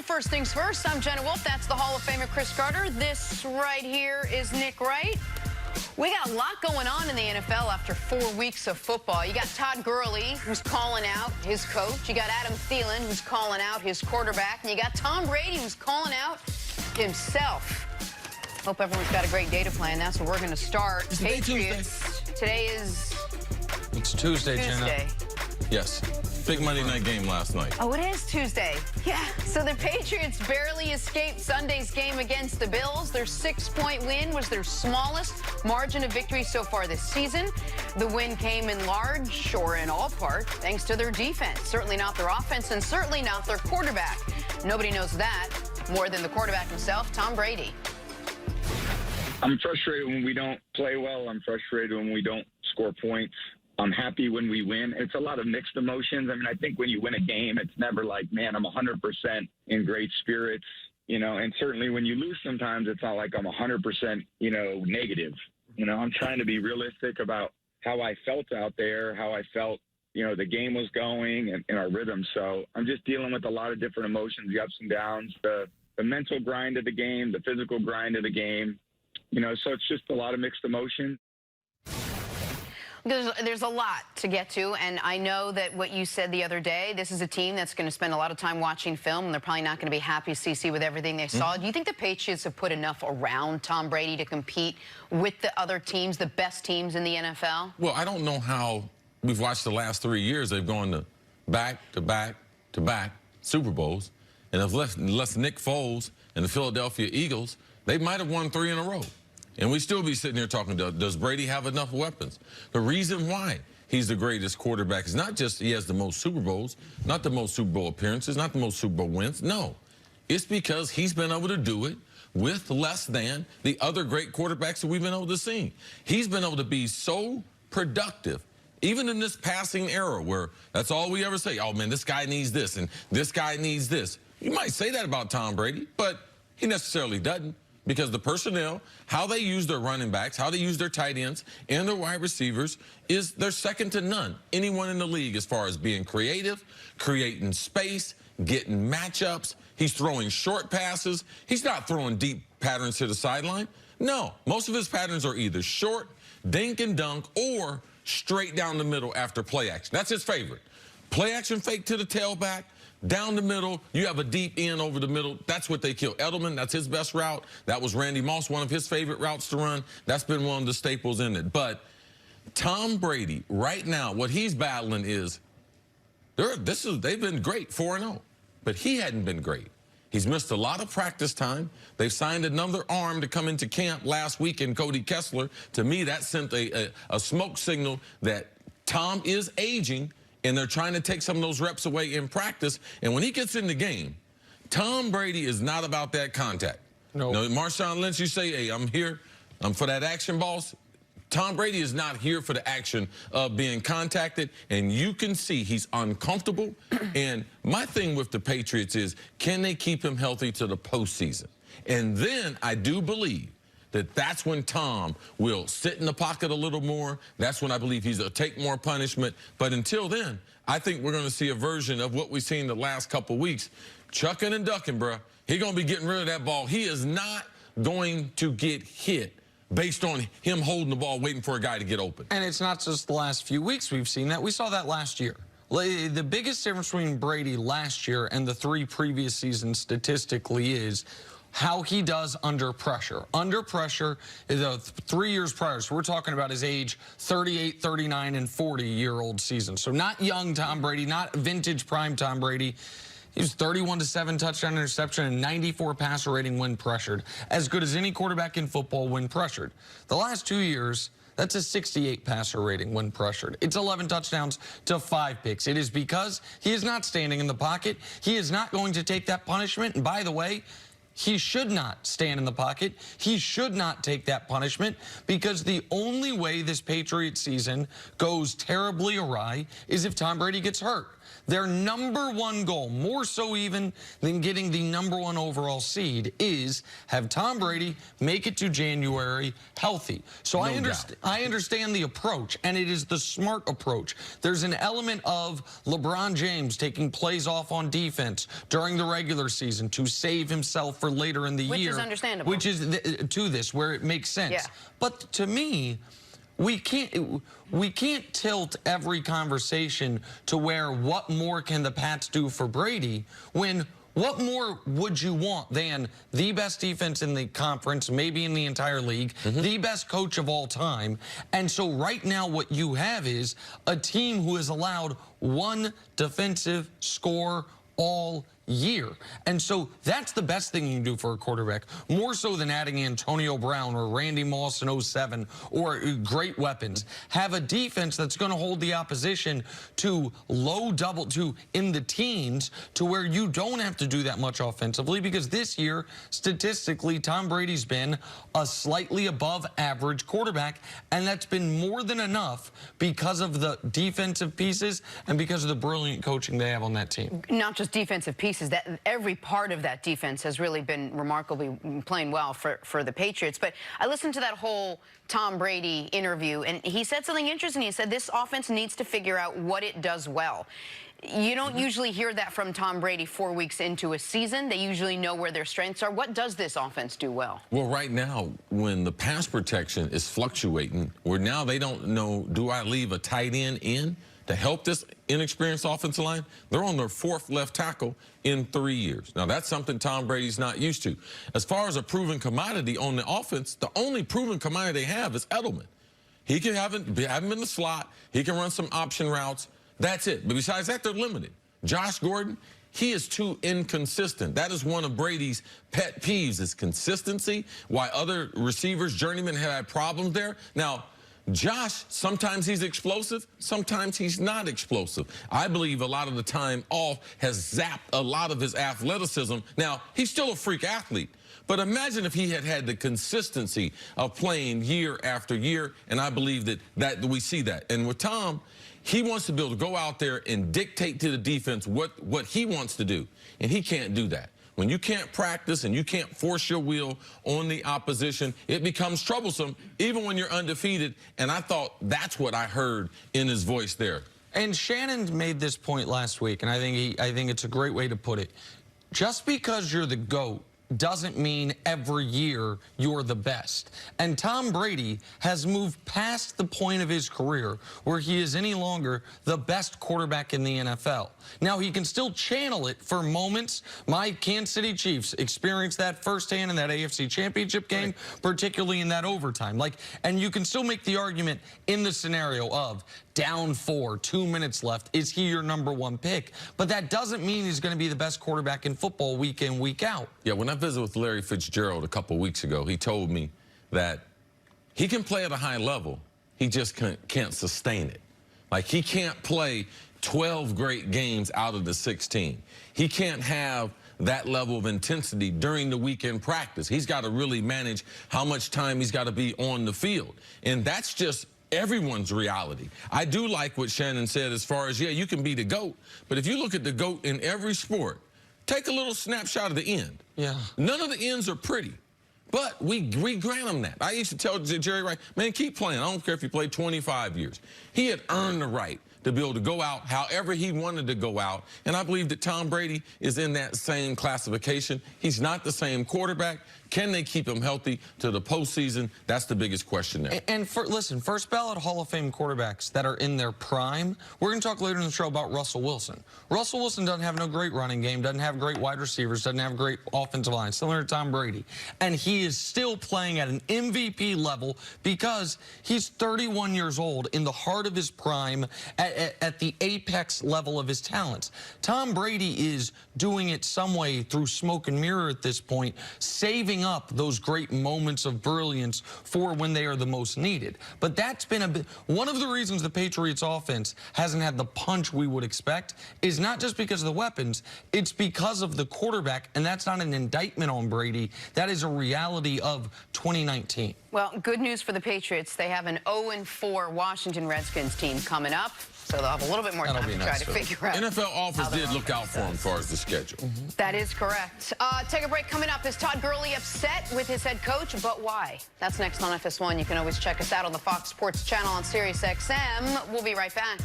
First things first, I'm Jenna Wolf. That's the Hall of Famer Chris Carter. This right here is Nick Wright. We got a lot going on in the NFL after 4 weeks of football. You got Todd Gurley, who's calling out his coach. You got Adam Thielen, who's calling out his quarterback. And you got Tom Brady, who's calling out himself. Hope everyone's got a great day to plan. That's where we're going to start. Patriots. Today is... It's Tuesday, Jenna. Yes. Big Monday night game last night. Oh, it is Tuesday. Yeah. So the Patriots barely escaped Sunday's game against the Bills. Their 6-point win was their smallest margin of victory so far this season. The win came in large, or in all part, thanks to their defense. Certainly not their offense, and certainly not their quarterback. Nobody knows that more than the quarterback himself, Tom Brady. I'm frustrated when we don't play well. I'm frustrated when we don't score points. I'm happy when we win. It's a lot of mixed emotions. I mean, I think when you win a game, it's never like, man, I'm 100% in great spirits, and certainly when you lose sometimes, it's not like I'm 100%, negative. I'm trying to be realistic about how I felt out there, how I felt, the game was going and our rhythm. So I'm just dealing with a lot of different emotions, the ups and downs, the mental grind of the game, the physical grind of the game, so it's just a lot of mixed emotion. There's a lot to get to, and I know that what you said the other day, this is a team that's going to spend a lot of time watching film, and they're probably not going to be happy, CC, with everything they saw. Do you think the Patriots have put enough around Tom Brady to compete with the other teams, the best teams in the NFL? Well, I don't know how we've watched the last 3 years. They've gone to back to back to back Super Bowls, and unless Nick Foles and the Philadelphia Eagles, they might have won 3 in a row. And we still be sitting here talking, does Brady have enough weapons? The reason why he's the greatest quarterback is not just he has the most Super Bowls, not the most Super Bowl appearances, not the most Super Bowl wins. No, it's because he's been able to do it with less than the other great quarterbacks that we've been able to see. He's been able to be so productive, even in this passing era where that's all we ever say, oh, man, this guy needs this and this guy needs this. You might say that about Tom Brady, but he necessarily doesn't. Because the personnel, how they use their running backs, how they use their tight ends and their wide receivers, they're second to none. Anyone in the league as far as being creative, creating space, getting matchups. He's throwing short passes. He's not throwing deep patterns to the sideline. No, most of his patterns are either short, dink and dunk, or straight down the middle after play action. That's his favorite. Play action fake to the tailback. Down the middle, you have a deep end over the middle. That's what they kill. Edelman, that's his best route. That was Randy Moss, one of his favorite routes to run. That's been one of the staples in it. But Tom Brady, right now, what he's battling is, they've been great, 4-0. But he hadn't been great. He's missed a lot of practice time. They've signed another arm to come into camp last week in Cody Kessler. To me, that sent a smoke signal that Tom is aging, and they're trying to take some of those reps away in practice. And when he gets in the game, Tom Brady is not about that contact. No. Marshawn Lynch, you say, hey, I'm here. I'm for that action, boss. Tom Brady is not here for the action of being contacted, and you can see he's uncomfortable. And my thing with the Patriots is, can they keep him healthy to the postseason? And then I do believe that's when Tom will sit in the pocket a little more. That's when I believe he's going to take more punishment. But until then, I think we're going to see a version of what we've seen the last couple weeks. Chucking and ducking, bruh. He's going to be getting rid of that ball. He is not going to get hit based on him holding the ball, waiting for a guy to get open. And it's not just the last few weeks we've seen that. We saw that last year. The biggest difference between Brady last year and the 3 previous seasons statistically is how he does under pressure. Under pressure, the 3 years prior, so we're talking about his age 38, 39, and 40-year-old season. So not young Tom Brady, not vintage prime Tom Brady. He was 31-7 touchdown interception and 94 passer rating when pressured. As good as any quarterback in football when pressured. The last 2 years, that's a 68 passer rating when pressured. It's 11 touchdowns to 5 picks. It is because he is not standing in the pocket. He is not going to take that punishment. And by the way, he should not stand in the pocket. He should not take that punishment, because the only way this Patriots season goes terribly awry is if Tom Brady gets hurt. their #1 goal, more so even than getting the #1 overall seed, is have Tom Brady make it to January healthy. So I understand the approach, and it is the smart approach. There's an element of LeBron James taking plays off on defense during the regular season to save himself for later in the year. Which is understandable. Which is to this, where it makes sense. Yeah. But to me, we can't tilt every conversation to where what more can the Pats do for Brady when what more would you want than the best defense in the conference, maybe in the entire league, the best coach of all time? And so right now what you have is a team who has allowed 1 defensive score all year. And so that's the best thing you can do for a quarterback, more so than adding Antonio Brown or Randy Moss in 07 or great weapons. Have a defense that's going to hold the opposition to in the teens, to where you don't have to do that much offensively, because this year, statistically, Tom Brady's been a slightly above average quarterback, and that's been more than enough because of the defensive pieces and because of the brilliant coaching they have on that team. Not just defensive pieces. That every part of that defense has really been remarkably playing well for the Patriots. But I listened to that whole Tom Brady interview, and he said something interesting. He said this offense needs to figure out what it does well. You don't usually hear that from Tom Brady 4 weeks into a season. They usually know where their strengths are. What does this offense do well? Well, right now, when the pass protection is fluctuating, where now they don't know, do I leave a tight end in to help this inexperienced offensive line? They're on their 4th left tackle in 3 years. Now, that's something Tom Brady's not used to. As far as a proven commodity on the offense, the only proven commodity they have is Edelman. He can have him in the slot. He can run some option routes. That's it. But besides that, they're limited. Josh Gordon, he is too inconsistent. That is one of Brady's pet peeves, is consistency, why other receivers, journeymen, have had problems there. Now, Josh, sometimes he's explosive, sometimes he's not explosive. I believe a lot of the time off has zapped a lot of his athleticism. Now, he's still a freak athlete, but imagine if he had had the consistency of playing year after year, and I believe that we see that. And with Tom, he wants to be able to go out there and dictate to the defense what he wants to do, and he can't do that. When you can't practice and you can't force your will on the opposition, it becomes troublesome, even when you're undefeated. And I thought that's what I heard in his voice there. And Shannon made this point last week, and I think it's a great way to put it. Just because you're the GOAT doesn't mean every year you're the best. And Tom Brady has moved past the point of his career where he is any longer the best quarterback in the NFL. Now, he can still channel it for moments. My Kansas City Chiefs experienced that firsthand in that AFC Championship game, particularly in that overtime. And you can still make the argument in the scenario of down 4, 2 minutes left, is he your #1 pick? But that doesn't mean he's going to be the best quarterback in football week in, week out. Yeah, when I visited with Larry Fitzgerald a couple weeks ago, he told me that he can play at a high level, he just can't sustain it. Like, he can't play 12 great games out of the 16. He can't have that level of intensity during the weekend practice. He's got to really manage how much time he's got to be on the field. And that's just everyone's reality. I do like what Shannon said as far as, yeah, you can be the GOAT, but if you look at the GOAT in every sport, take a little snapshot of the end. Yeah. None of the ends are pretty, but we grant him that. I used to tell Jerry Rice, man, keep playing. I don't care if you played 25 years. He had earned the right to be able to go out however he wanted to go out. And I believe that Tom Brady is in that same classification. He's not the same quarterback. Can they keep him healthy to the postseason? That's the biggest question there. And listen, first ballot Hall of Fame quarterbacks that are in their prime, we're going to talk later in the show about Russell Wilson. Russell Wilson doesn't have no great running game, doesn't have great wide receivers, doesn't have great offensive line, similar to Tom Brady. And he is still playing at an MVP level because he's 31 years old, in the heart of his prime, at the apex level of his talents. Tom Brady is doing it some way through smoke and mirror at this point, saving up those great moments of brilliance for when they are the most needed. But that's been one of the reasons the Patriots offense hasn't had the punch we would expect is not just because of the weapons, it's because of the quarterback, and that's not an indictment on Brady. That is a reality of 2019. Well, good news for the Patriots. They have an 0-4 Washington Redskins team coming up. So they'll have a little bit more That'll time be to try nice to for them. figure out. NFL how offers their did look out offense for him as does. far as the schedule. That is correct. Take a break coming up. Is Todd Gurley upset with his head coach? But why? That's next on FS1. You can always check us out on the Fox Sports channel on Sirius XM. We'll be right back.